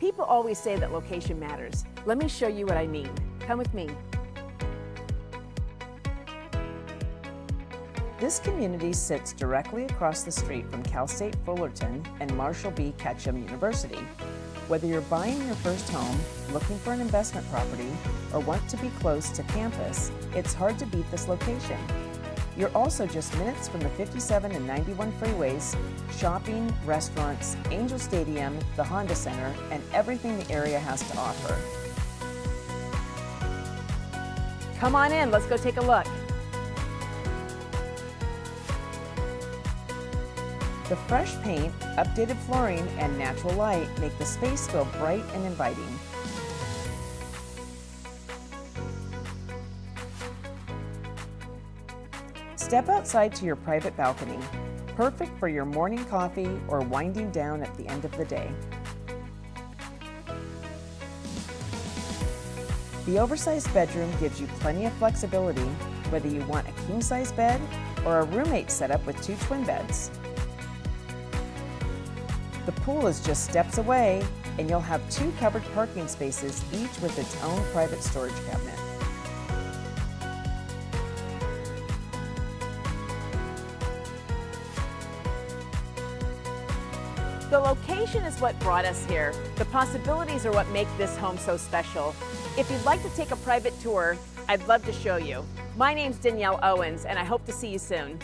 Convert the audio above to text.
People always say that location matters. Let me show you what I mean. Come with me. This community sits directly across the street from Cal State Fullerton and Marshall B. Ketchum University. Whether you're buying your first home, looking for an investment property, or want to be close to campus, it's hard to beat this location. You're also just minutes from the 57 and 91 freeways, shopping, restaurants, Angel Stadium, the Honda Center, and everything the area has to offer. Come on in, let's go take a look. The fresh paint, updated flooring, and natural light make the space feel bright and inviting. Step outside to your private balcony, perfect for your morning coffee or winding down at the end of the day. The oversized bedroom gives you plenty of flexibility, whether you want a king-size bed or a roommate setup with 2 twin beds. The pool is just steps away, and you'll have 2 covered parking spaces, each with its own private storage cabinet. The location is what brought us here. The possibilities are what make this home so special. If you'd like to take a private tour, I'd love to show you. My name's Danielle Owens, and I hope to see you soon.